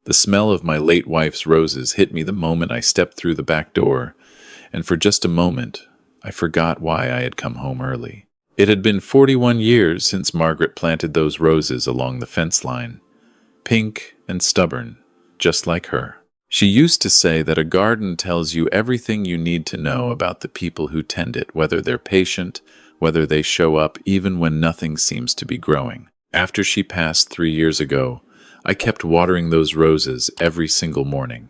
The smell of my late wife's roses hit me the moment I stepped through the back door, and for just a moment, I forgot why I had come home early. It had been 41 years since Margaret planted those roses along the fence line, pink and stubborn, just like her. She used to say that a garden tells you everything you need to know about the people who tend it, whether they're patient, whether they show up even when nothing seems to be growing. After she passed 3 years ago, I kept watering those roses every single morning.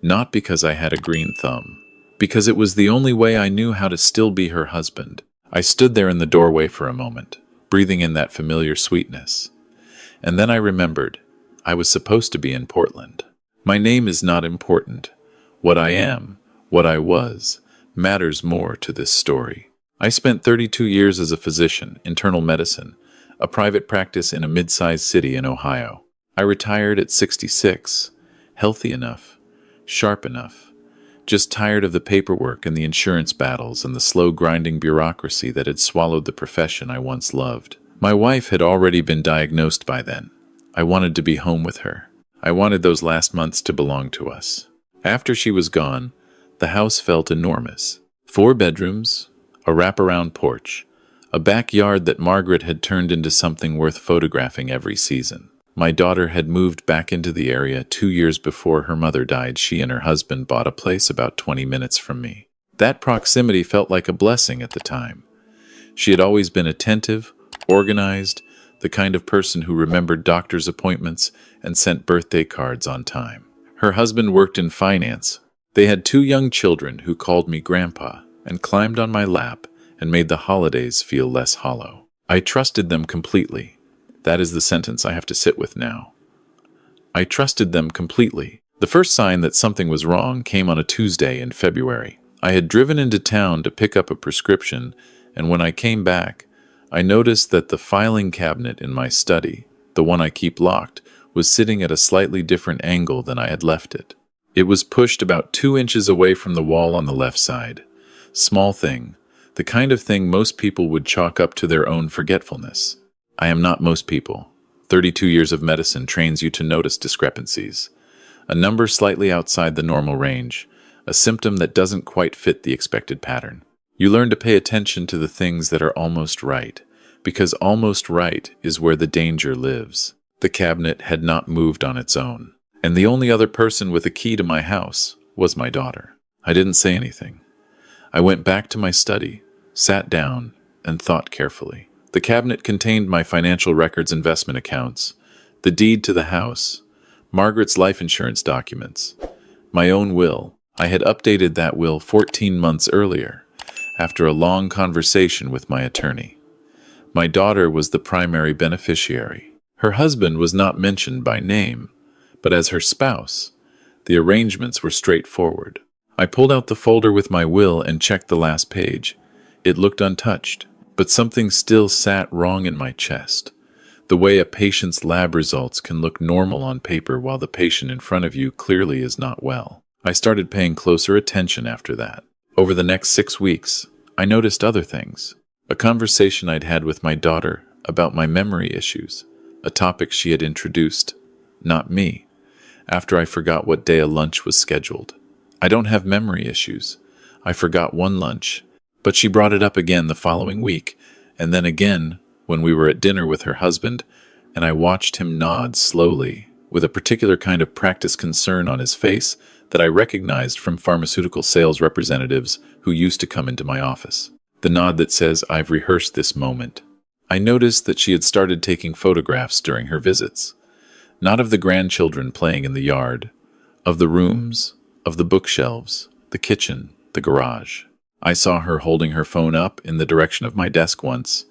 Not because I had a green thumb, because it was the only way I knew how to still be her husband. I stood there in the doorway for a moment, breathing in that familiar sweetness. And then I remembered, I was supposed to be in Portland. My name is not important. What I am, what I was, matters more to this story. I spent 32 years as a physician, internal medicine, a private practice in a mid-sized city in Ohio. I retired at 66, healthy enough, sharp enough, just tired of the paperwork and the insurance battles and the slow grinding bureaucracy that had swallowed the profession I once loved. My wife had already been diagnosed by then. I wanted to be home with her. I wanted those last months to belong to us. After she was gone, the house felt enormous. 4 bedrooms, a wraparound porch, a backyard that Margaret had turned into something worth photographing every season. My daughter had moved back into the area 2 years before her mother died. She and her husband bought a place about 20 minutes from me. That proximity felt like a blessing at the time. She had always been attentive, organized, the kind of person who remembered doctor's appointments and sent birthday cards on time. Her husband worked in finance. They had 2 young children who called me Grandpa and climbed on my lap and made the holidays feel less hollow. I trusted them completely. That is the sentence I have to sit with now. I trusted them completely. The first sign that something was wrong came on a Tuesday in February. I had driven into town to pick up a prescription, and when I came back, I noticed that the filing cabinet in my study, the one I keep locked, was sitting at a slightly different angle than I had left it. It was pushed about 2 inches away from the wall on the left side. Small thing, the kind of thing most people would chalk up to their own forgetfulness. I am not most people. 32 years of medicine trains you to notice discrepancies. A number slightly outside the normal range, a symptom that doesn't quite fit the expected pattern. You learn to pay attention to the things that are almost right, because almost right is where the danger lives. The cabinet had not moved on its own, and the only other person with a key to my house was my daughter. I didn't say anything. I went back to my study, sat down, and thought carefully. The cabinet contained my financial records, investment accounts, the deed to the house, Margaret's life insurance documents, my own will. I had updated that will 14 months earlier, after a long conversation with my attorney. My daughter was the primary beneficiary. Her husband was not mentioned by name, but as her spouse, the arrangements were straightforward. I pulled out the folder with my will and checked the last page. It looked untouched, but something still sat wrong in my chest. The way a patient's lab results can look normal on paper while the patient in front of you clearly is not well. I started paying closer attention after that. Over the next 6 weeks, I noticed other things. A conversation I'd had with my daughter about my memory issues, a topic she had introduced, not me, after I forgot what day a lunch was scheduled. I don't have memory issues. I forgot one lunch, but she brought it up again the following week, and then again when we were at dinner with her husband, and I watched him nod slowly, with a particular kind of practiced concern on his face that I recognized from pharmaceutical sales representatives who used to come into my office. The nod that says, "I've rehearsed this moment." I noticed that she had started taking photographs during her visits, not of the grandchildren playing in the yard, of the rooms, of the bookshelves, the kitchen, the garage. I saw her holding her phone up in the direction of my desk once,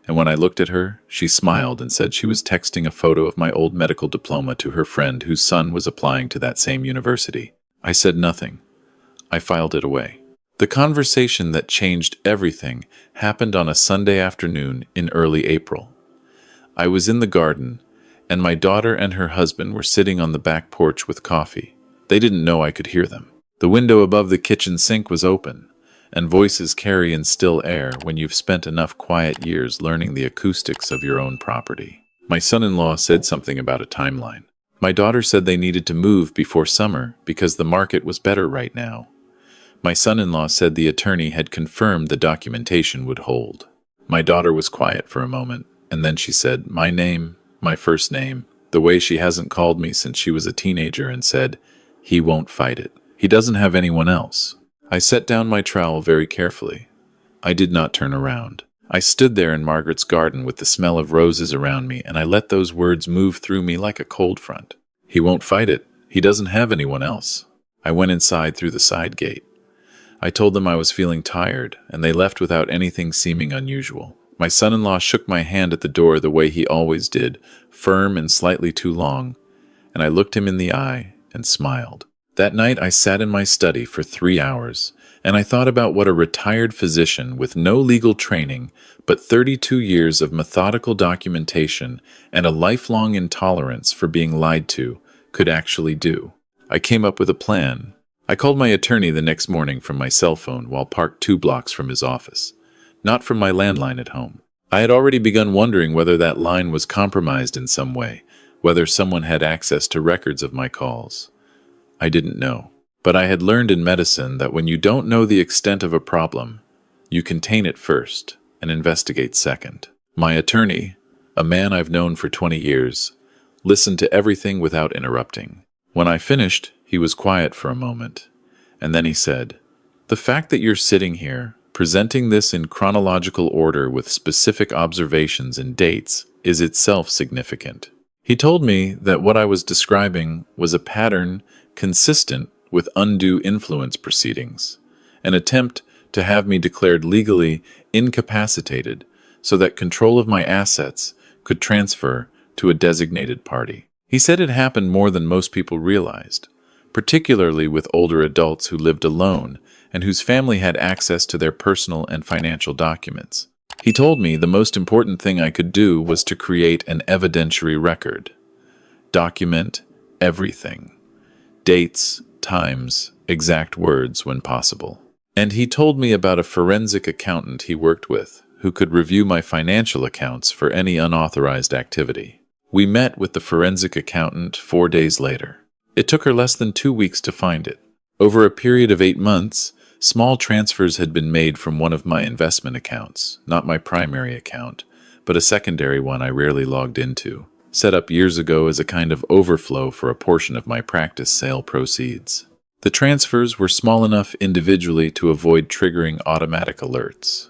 and when I looked at her, she smiled and said she was texting a photo of my old medical diploma to her friend whose son was applying to that same university. I said nothing. I filed it away. The conversation that changed everything happened on a Sunday afternoon in early April. I was in the garden, and my daughter and her husband were sitting on the back porch with coffee. They didn't know I could hear them. The window above the kitchen sink was open, and voices carry in still air when you've spent enough quiet years learning the acoustics of your own property. My son-in-law said something about a timeline. My daughter said they needed to move before summer because the market was better right now. My son-in-law said the attorney had confirmed the documentation would hold. My daughter was quiet for a moment, and then she said, my name, my first name, the way she hasn't called me since she was a teenager, and said, he won't fight it. He doesn't have anyone else. I set down my trowel very carefully. I did not turn around. I stood there in Margaret's garden with the smell of roses around me, and I let those words move through me like a cold front. He won't fight it. He doesn't have anyone else. I went inside through the side gate. I told them I was feeling tired, and they left without anything seeming unusual. My son-in-law shook my hand at the door the way he always did, firm and slightly too long, and I looked him in the eye and smiled. That night I sat in my study for 3 hours, and I thought about what a retired physician with no legal training but 32 years of methodical documentation and a lifelong intolerance for being lied to could actually do. I came up with a plan. I called my attorney the next morning from my cell phone while parked 2 blocks from his office, not from my landline at home. I had already begun wondering whether that line was compromised in some way, whether someone had access to records of my calls. I didn't know. But I had learned in medicine that when you don't know the extent of a problem, you contain it first and investigate second. My attorney, a man I've known for 20 years, listened to everything without interrupting. When I finished, he was quiet for a moment, and then he said, "The fact that you're sitting here, presenting this in chronological order with specific observations and dates, is itself significant." He told me that what I was describing was a pattern consistent with undue influence proceedings, an attempt to have me declared legally incapacitated so that control of my assets could transfer to a designated party. He said it happened more than most people realized, particularly with older adults who lived alone and whose family had access to their personal and financial documents. He told me the most important thing I could do was to create an evidentiary record. Document everything. Dates, times, exact words when possible. And he told me about a forensic accountant he worked with who could review my financial accounts for any unauthorized activity. We met with the forensic accountant 4 days later. It took her less than 2 weeks to find it. Over a period of 8 months, small transfers had been made from one of my investment accounts, not my primary account, but a secondary one I rarely logged into, set up years ago as a kind of overflow for a portion of my practice sale proceeds. The transfers were small enough individually to avoid triggering automatic alerts.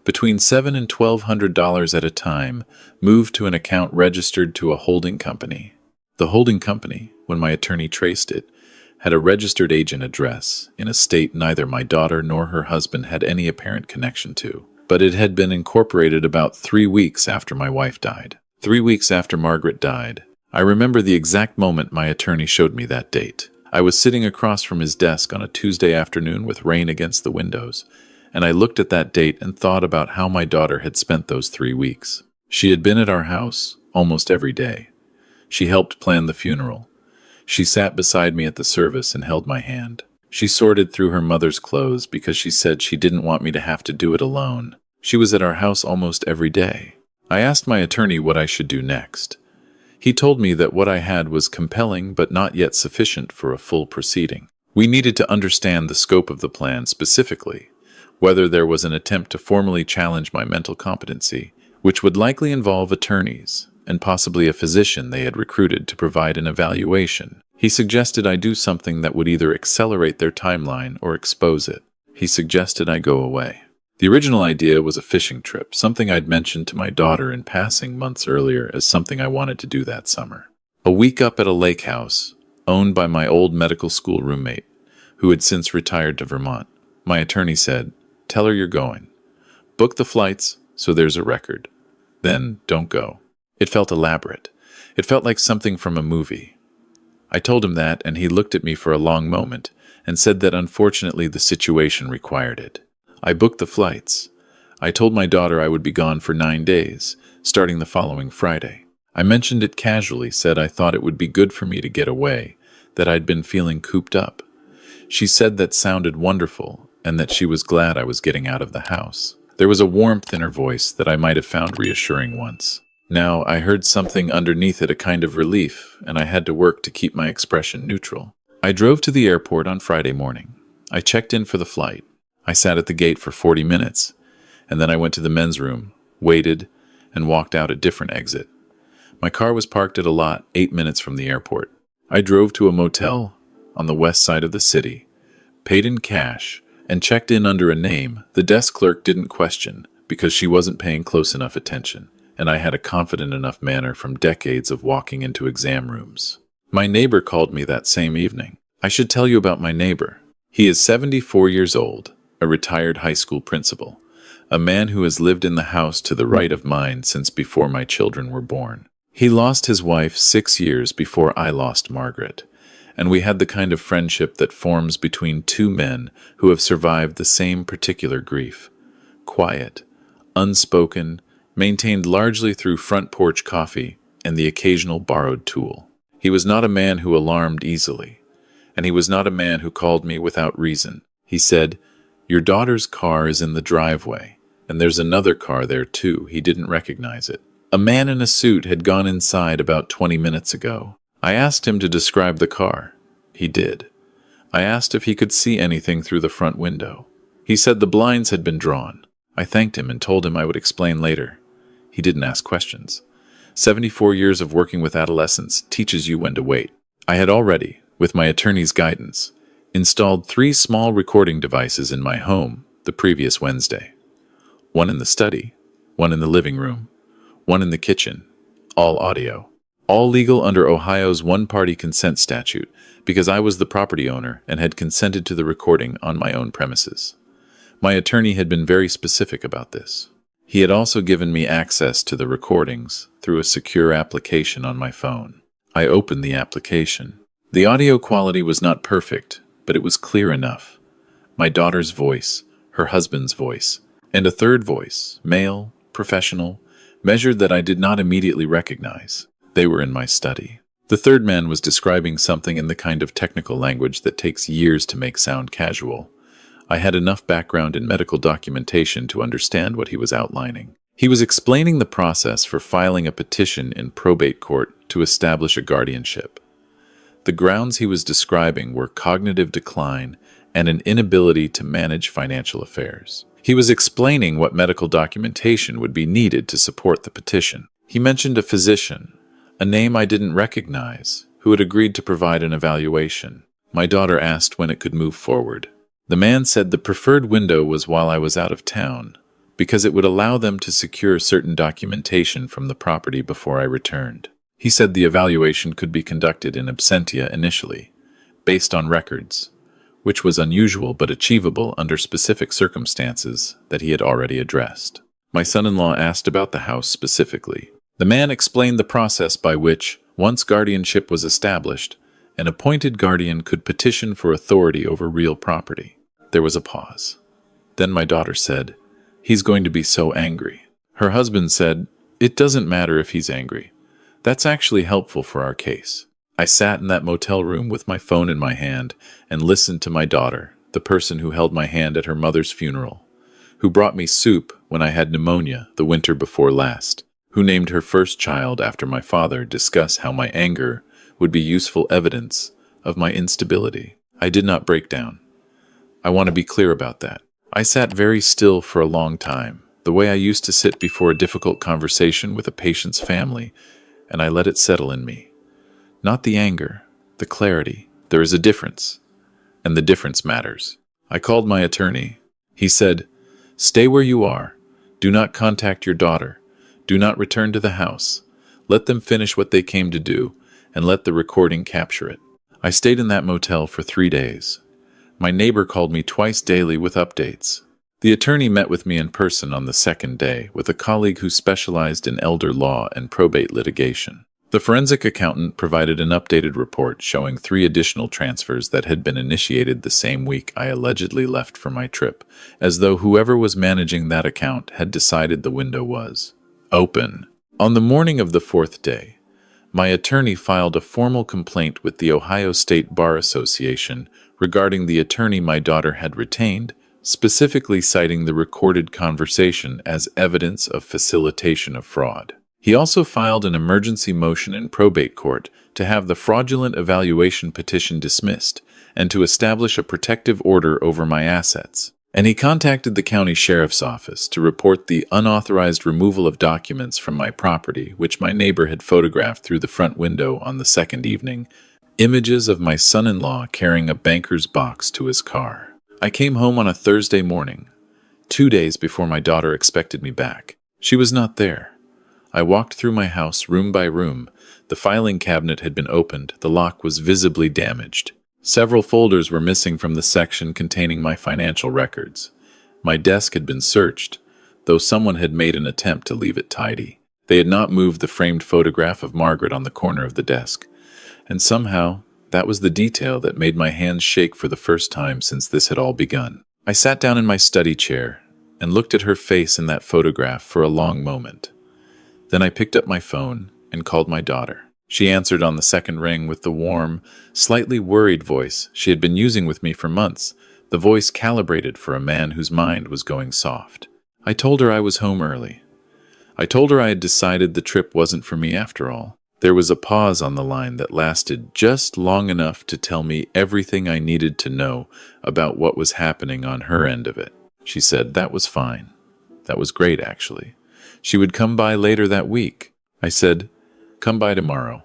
Between $700 and $1,200 at a time moved to an account registered to a holding company. The holding company, when my attorney traced it, had a registered agent address in a state neither my daughter nor her husband had any apparent connection to, but it had been incorporated about 3 weeks after my wife died. 3 weeks after Margaret died. I remember the exact moment my attorney showed me that date. I was sitting across from his desk on a Tuesday afternoon with rain against the windows, and I looked at that date and thought about how my daughter had spent those 3 weeks. She had been at our house almost every day. She helped plan the funeral. She sat beside me at the service and held my hand. She sorted through her mother's clothes because she said she didn't want me to have to do it alone. She was at our house almost every day. I asked my attorney what I should do next. He told me that what I had was compelling but not yet sufficient for a full proceeding. We needed to understand the scope of the plan specifically, whether there was an attempt to formally challenge my mental competency, which would likely involve attorneys, and possibly a physician they had recruited to provide an evaluation. He suggested I do something that would either accelerate their timeline or expose it. He suggested I go away. The original idea was a fishing trip, something I'd mentioned to my daughter in passing months earlier as something I wanted to do that summer. A week up at a lake house, owned by my old medical school roommate, who had since retired to Vermont. My attorney said, "Tell her you're going. Book the flights so there's a record. Then don't go." It felt elaborate. It felt like something from a movie. I told him that, and he looked at me for a long moment and said that unfortunately the situation required it. I booked the flights. I told my daughter I would be gone for 9 days, starting the following Friday. I mentioned it casually, said I thought it would be good for me to get away, that I'd been feeling cooped up. She said that sounded wonderful, and that she was glad I was getting out of the house. There was a warmth in her voice that I might have found reassuring once. Now I heard something underneath it, a kind of relief, and I had to work to keep my expression neutral. I drove to the airport on Friday morning. I checked in for the flight. I sat at the gate for 40 minutes, and then I went to the men's room, waited, and walked out a different exit. My car was parked at a lot 8 minutes from the airport. I drove to a motel on the west side of the city, paid in cash, and checked in under a name the desk clerk didn't question because she wasn't paying close enough attention, and I had a confident enough manner from decades of walking into exam rooms. My neighbor called me that same evening. I should tell you about my neighbor. He is 74 years old, a retired high school principal, a man who has lived in the house to the right of mine since before my children were born. He lost his wife 6 years before I lost Margaret, and we had the kind of friendship that forms between two men who have survived the same particular grief. Quiet, unspoken, maintained largely through front porch coffee and the occasional borrowed tool. He was not a man who alarmed easily, and he was not a man who called me without reason. He said, "Your daughter's car is in the driveway, and there's another car there too." He didn't recognize it. A man in a suit had gone inside about 20 minutes ago. I asked him to describe the car. He did. I asked if he could see anything through the front window. He said the blinds had been drawn. I thanked him and told him I would explain later. He didn't ask questions. 74 years of working with adolescents teaches you when to wait. I had already, with my attorney's guidance, installed 3 small recording devices in my home the previous Wednesday. One in the study, one in the living room, one in the kitchen, all audio. All legal under Ohio's one-party consent statute, because I was the property owner and had consented to the recording on my own premises. My attorney had been very specific about this. He had also given me access to the recordings through a secure application on my phone. I opened the application. The audio quality was not perfect, but it was clear enough. My daughter's voice, her husband's voice, and a third voice, male, professional, measured that I did not immediately recognize. They were in my study. The third man was describing something in the kind of technical language that takes years to make sound casual. I had enough background in medical documentation to understand what he was outlining. He was explaining the process for filing a petition in probate court to establish a guardianship. The grounds he was describing were cognitive decline and an inability to manage financial affairs. He was explaining what medical documentation would be needed to support the petition. He mentioned a physician, a name I didn't recognize, who had agreed to provide an evaluation. My daughter asked when it could move forward. The man said the preferred window was while I was out of town, because it would allow them to secure certain documentation from the property before I returned. He said the evaluation could be conducted in absentia initially, based on records, which was unusual but achievable under specific circumstances that he had already addressed. My son-in-law asked about the house specifically. The man explained the process by which, once guardianship was established, an appointed guardian could petition for authority over real property. There was a pause. Then my daughter said, "He's going to be so angry." Her husband said, "It doesn't matter if he's angry. That's actually helpful for our case." I sat in that motel room with my phone in my hand and listened to my daughter, the person who held my hand at her mother's funeral, who brought me soup when I had pneumonia the winter before last, who named her first child after my father, discuss how my anger would be useful evidence of my instability. I did not break down. I want to be clear about that. I sat very still for a long time, the way I used to sit before a difficult conversation with a patient's family, and I let it settle in me. Not the anger, the clarity. There is a difference, and the difference matters. I called my attorney. He said, "Stay where you are. Do not contact your daughter. Do not return to the house. Let them finish what they came to do, and let the recording capture it." I stayed in that motel for 3 days. My neighbor called me twice daily with updates. The attorney met with me in person on the second day with a colleague who specialized in elder law and probate litigation. The forensic accountant provided an updated report showing 3 additional transfers that had been initiated the same week I allegedly left for my trip, as though whoever was managing that account had decided the window was open. On the morning of the 4th day, my attorney filed a formal complaint with the Ohio State Bar Association regarding the attorney my daughter had retained, specifically citing the recorded conversation as evidence of facilitation of fraud. He also filed an emergency motion in probate court to have the fraudulent evaluation petition dismissed and to establish a protective order over my assets. And he contacted the county sheriff's office to report the unauthorized removal of documents from my property, which my neighbor had photographed through the front window on the second evening, images of my son-in-law carrying a banker's box to his car. I came home on a Thursday morning, 2 days before my daughter expected me back. She was not there. I walked through my house room by room. The filing cabinet had been opened. The lock was visibly damaged. Several folders were missing from the section containing my financial records. My desk had been searched, though someone had made an attempt to leave it tidy. They had not moved the framed photograph of Margaret on the corner of the desk. And somehow, that was the detail that made my hands shake for the first time since this had all begun. I sat down in my study chair and looked at her face in that photograph for a long moment. Then I picked up my phone and called my daughter. She answered on the second ring with the warm, slightly worried voice she had been using with me for months, the voice calibrated for a man whose mind was going soft. I told her I was home early. I told her I had decided the trip wasn't for me after all. There was a pause on the line that lasted just long enough to tell me everything I needed to know about what was happening on her end of it. She said that was fine. That was great, actually. She would come by later that week. I said, "Come by tomorrow.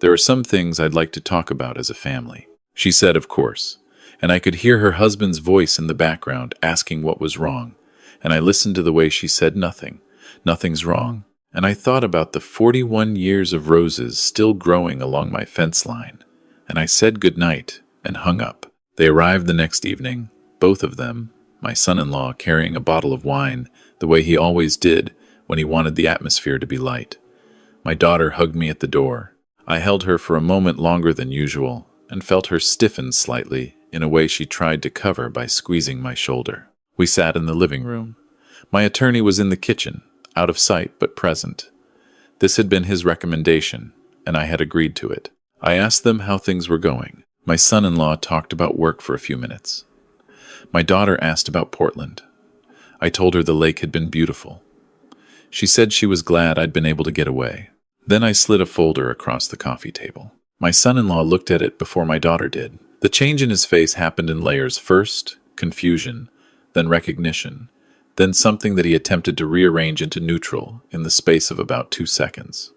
There are some things I'd like to talk about as a family." She said, "Of course," and I could hear her husband's voice in the background asking what was wrong, and I listened to the way she said nothing. Nothing's wrong. And I thought about the 41 years of roses still growing along my fence line, and I said goodnight and hung up. They arrived the next evening, both of them, my son-in-law carrying a bottle of wine, the way he always did when he wanted the atmosphere to be light. My daughter hugged me at the door. I held her for a moment longer than usual and felt her stiffen slightly in a way she tried to cover by squeezing my shoulder. We sat in the living room. My attorney was in the kitchen, out of sight but present. This had been his recommendation, and I had agreed to it. I asked them how things were going. My son-in-law talked about work for a few minutes. My daughter asked about Portland. I told her the lake had been beautiful. She said she was glad I'd been able to get away. Then I slid a folder across the coffee table. My son-in-law looked at it before my daughter did. The change in his face happened in layers. First, confusion, then recognition, then something that he attempted to rearrange into neutral in the space of about 2 seconds.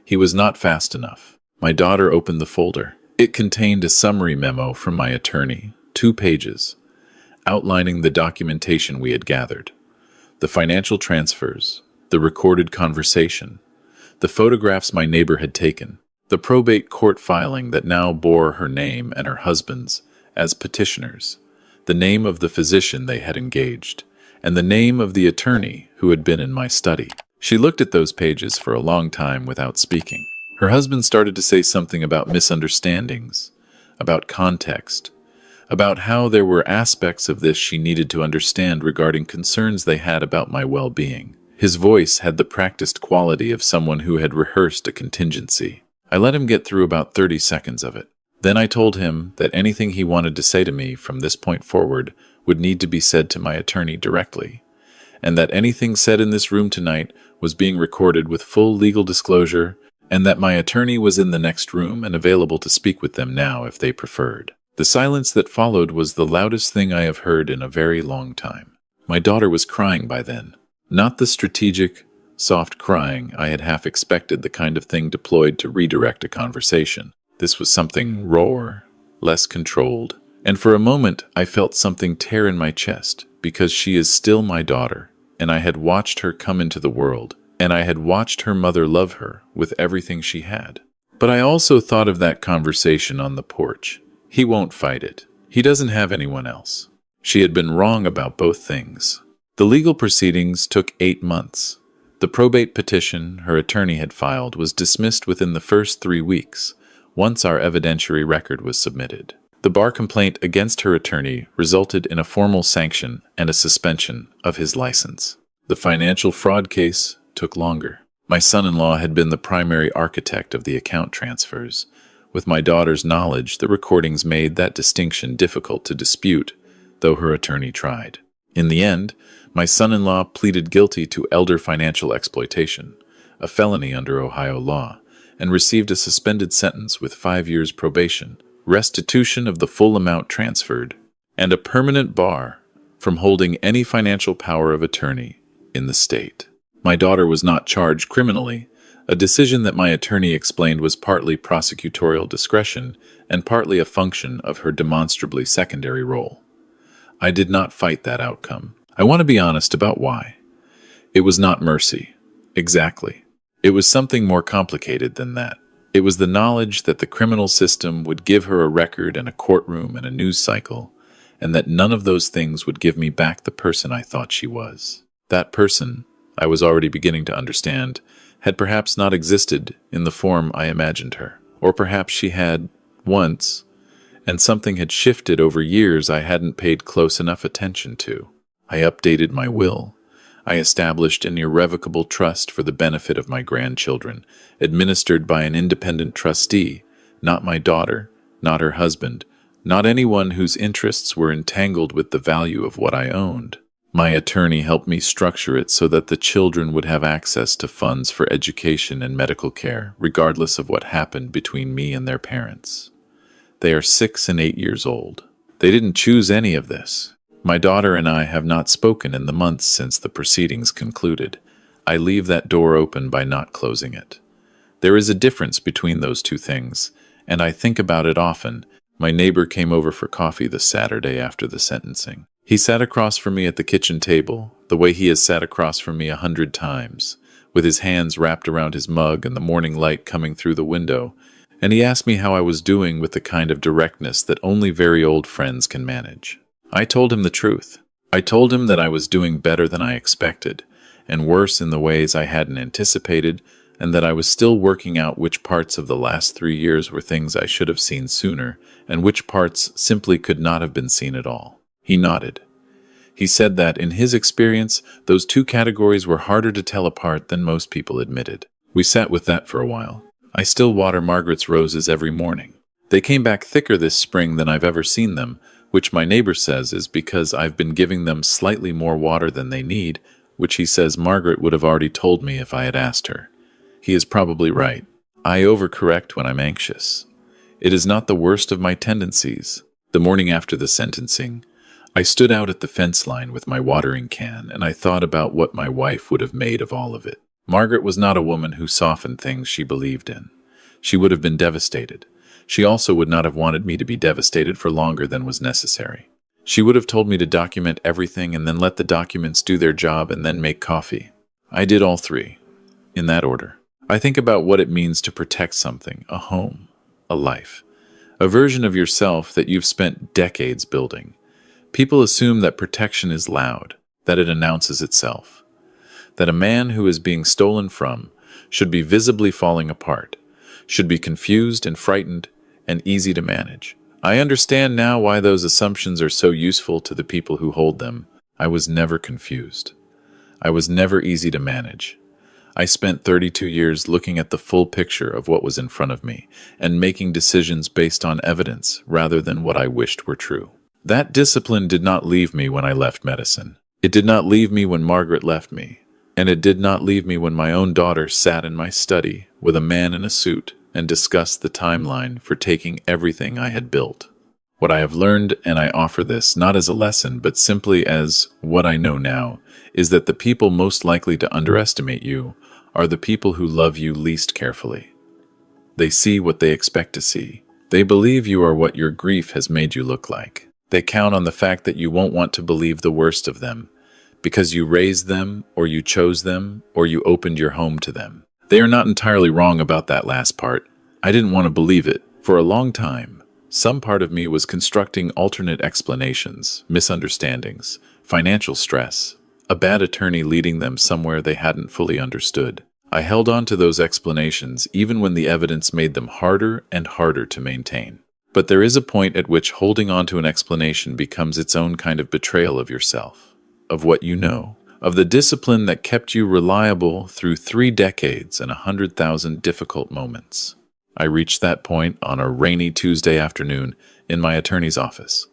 He was not fast enough. My daughter opened the folder. It contained a summary memo from my attorney, 2 pages, outlining the documentation we had gathered, the financial transfers, the recorded conversation, the photographs my neighbor had taken, the probate court filing that now bore her name and her husband's as petitioners, the name of the physician they had engaged, and the name of the attorney who had been in my study. She looked at those pages for a long time without speaking. Her husband started to say something about misunderstandings, about context, about how there were aspects of this she needed to understand regarding concerns they had about my well-being. His voice had the practiced quality of someone who had rehearsed a contingency. I let him get through about 30 seconds of it. Then I told him that anything he wanted to say to me from this point forward would need to be said to my attorney directly, and that anything said in this room tonight was being recorded with full legal disclosure, and that my attorney was in the next room and available to speak with them now if they preferred. The silence that followed was the loudest thing I have heard in a very long time. My daughter was crying by then. Not the strategic, soft crying I had half expected, the kind of thing deployed to redirect a conversation. This was something rawer, less controlled, and for a moment I felt something tear in my chest, because she is still my daughter, and I had watched her come into the world, and I had watched her mother love her with everything she had. But I also thought of that conversation on the porch. He won't fight it. He doesn't have anyone else. She had been wrong about both things. The legal proceedings took 8 months. The probate petition her attorney had filed was dismissed within the first 3 weeks, once our evidentiary record was submitted. The bar complaint against her attorney resulted in a formal sanction and a suspension of his license. The financial fraud case took longer. My son-in-law had been the primary architect of the account transfers. With my daughter's knowledge, the recordings made that distinction difficult to dispute, though her attorney tried. In the end, my son-in-law pleaded guilty to elder financial exploitation, a felony under Ohio law, and received a suspended sentence with 5 years probation, restitution of the full amount transferred, and a permanent bar from holding any financial power of attorney in the state. My daughter was not charged criminally, a decision that my attorney explained was partly prosecutorial discretion and partly a function of her demonstrably secondary role. I did not fight that outcome. I want to be honest about why. It was not mercy. Exactly. It was something more complicated than that. It was the knowledge that the criminal system would give her a record and a courtroom and a news cycle, and that none of those things would give me back the person I thought she was. That person, I was already beginning to understand, had perhaps not existed in the form I imagined her. Or perhaps she had, once, and something had shifted over years I hadn't paid close enough attention to. I updated my will. I established an irrevocable trust for the benefit of my grandchildren, administered by an independent trustee, not my daughter, not her husband, not anyone whose interests were entangled with the value of what I owned. My attorney helped me structure it so that the children would have access to funds for education and medical care, regardless of what happened between me and their parents. They are 6 and 8 years old. They didn't choose any of this. My daughter and I have not spoken in the months since the proceedings concluded. I leave that door open by not closing it. There is a difference between those two things, and I think about it often. My neighbor came over for coffee the Saturday after the sentencing. He sat across from me at the kitchen table, the way he has sat across from me 100 times, with his hands wrapped around his mug and the morning light coming through the window, and he asked me how I was doing with the kind of directness that only very old friends can manage. I told him the truth. I told him that I was doing better than I expected, and worse in the ways I hadn't anticipated, and that I was still working out which parts of the last 3 years were things I should have seen sooner, and which parts simply could not have been seen at all. He nodded. He said that, in his experience, those two categories were harder to tell apart than most people admitted. We sat with that for a while. I still water Margaret's roses every morning. They came back thicker this spring than I've ever seen them, which my neighbor says is because I've been giving them slightly more water than they need, which he says Margaret would have already told me if I had asked her. He is probably right. I overcorrect when I'm anxious. It is not the worst of my tendencies. The morning after the sentencing, I stood out at the fence line with my watering can, and I thought about what my wife would have made of all of it. Margaret was not a woman who softened things she believed in. She would have been devastated. She also would not have wanted me to be devastated for longer than was necessary. She would have told me to document everything and then let the documents do their job and then make coffee. I did all three, in that order. I think about what it means to protect something, a home, a life, a version of yourself that you've spent decades building. People assume that protection is loud, that it announces itself, that a man who is being stolen from should be visibly falling apart, should be confused and frightened and easy to manage. I understand now why those assumptions are so useful to the people who hold them. I was never confused. I was never easy to manage. I spent 32 years looking at the full picture of what was in front of me and making decisions based on evidence rather than what I wished were true. That discipline did not leave me when I left medicine. It did not leave me when Margaret left me. And it did not leave me when my own daughter sat in my study with a man in a suit and discussed the timeline for taking everything I had built. What I have learned, and I offer this not as a lesson, but simply as what I know now, is that the people most likely to underestimate you are the people who love you least carefully. They see what they expect to see. They believe you are what your grief has made you look like. They count on the fact that you won't want to believe the worst of them, because you raised them, or you chose them, or you opened your home to them. They are not entirely wrong about that last part. I didn't want to believe it. For a long time, some part of me was constructing alternate explanations, misunderstandings, financial stress, a bad attorney leading them somewhere they hadn't fully understood. I held on to those explanations even when the evidence made them harder and harder to maintain. But there is a point at which holding on to an explanation becomes its own kind of betrayal of yourself, of what you know, of the discipline that kept you reliable through 3 decades and 100,000 difficult moments. I reached that point on a rainy Tuesday afternoon in my attorney's office,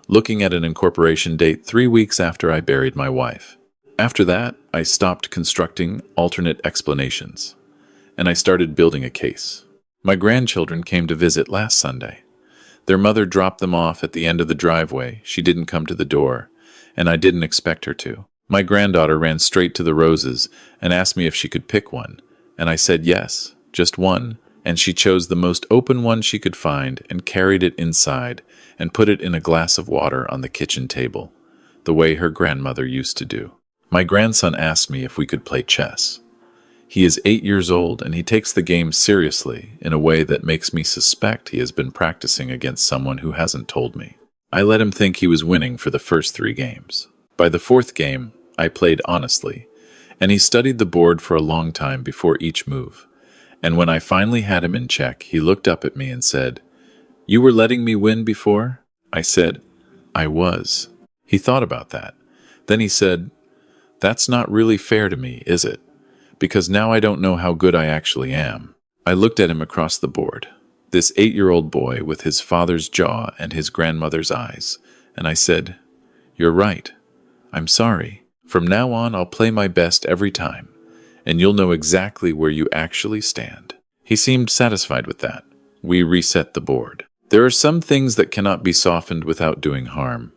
looking at an incorporation date 3 weeks after I buried my wife. After that, I stopped constructing alternate explanations. and I started building a case. My grandchildren came to visit last Sunday. Their mother dropped them off at the end of the driveway. She didn't come to the door, and I didn't expect her to. My granddaughter ran straight to the roses and asked me if she could pick one, and I said yes, just one, and she chose the most open one she could find and carried it inside and put it in a glass of water on the kitchen table, the way her grandmother used to do. My grandson asked me if we could play chess. He is 8 years old, and he takes the game seriously in a way that makes me suspect he has been practicing against someone who hasn't told me. I let him think he was winning for the first 3 games. By the 4th game, I played honestly, and he studied the board for a long time before each move. And when I finally had him in check, he looked up at me and said, "You were letting me win before?" I said, "I was." He thought about that. Then he said, "That's not really fair to me, is it? Because now I don't know how good I actually am." I looked at him across the board, this 8-year-old boy with his father's jaw and his grandmother's eyes, and I said, "You're right. I'm sorry. From now on, I'll play my best every time, and you'll know exactly where you actually stand." He seemed satisfied with that. We reset the board. There are some things that cannot be softened without doing harm.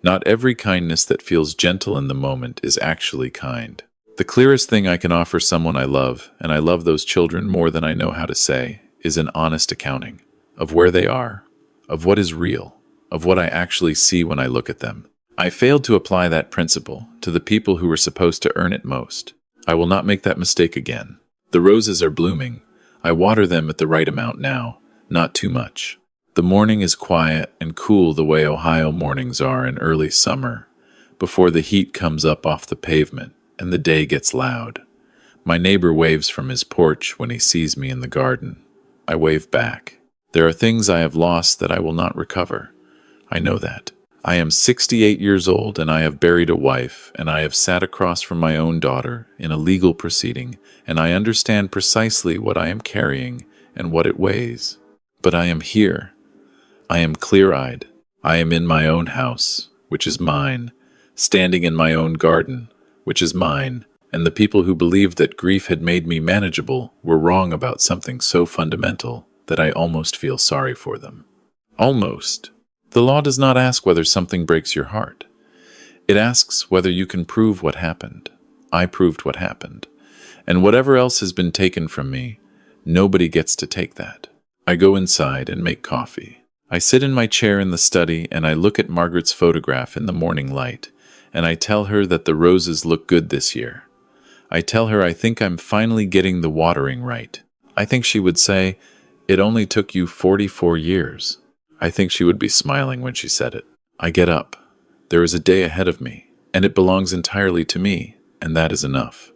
Not every kindness that feels gentle in the moment is actually kind. The clearest thing I can offer someone I love, and I love those children more than I know how to say, is an honest accounting of where they are, of what is real, of what I actually see when I look at them. I failed to apply that principle to the people who were supposed to earn it most. I will not make that mistake again. The roses are blooming. I water them at the right amount now, not too much. The morning is quiet and cool the way Ohio mornings are in early summer, before the heat comes up off the pavement and the day gets loud. My neighbor waves from his porch when he sees me in the garden. I wave back. There are things I have lost that I will not recover. I know that. I am 68 years old, and I have buried a wife, and I have sat across from my own daughter in a legal proceeding, and I understand precisely what I am carrying and what it weighs. But I am here. I am clear-eyed. I am in my own house, which is mine, standing in my own garden, which is mine, and the people who believed that grief had made me manageable were wrong about something so fundamental that I almost feel sorry for them. Almost. The law does not ask whether something breaks your heart. It asks whether you can prove what happened. I proved what happened. And whatever else has been taken from me, nobody gets to take that. I go inside and make coffee. I sit in my chair in the study and I look at Margaret's photograph in the morning light, and I tell her that the roses look good this year. I tell her I think I'm finally getting the watering right. I think she would say, "It only took you 44 years. I think she would be smiling when she said it. I get up. There is a day ahead of me, and it belongs entirely to me, and that is enough.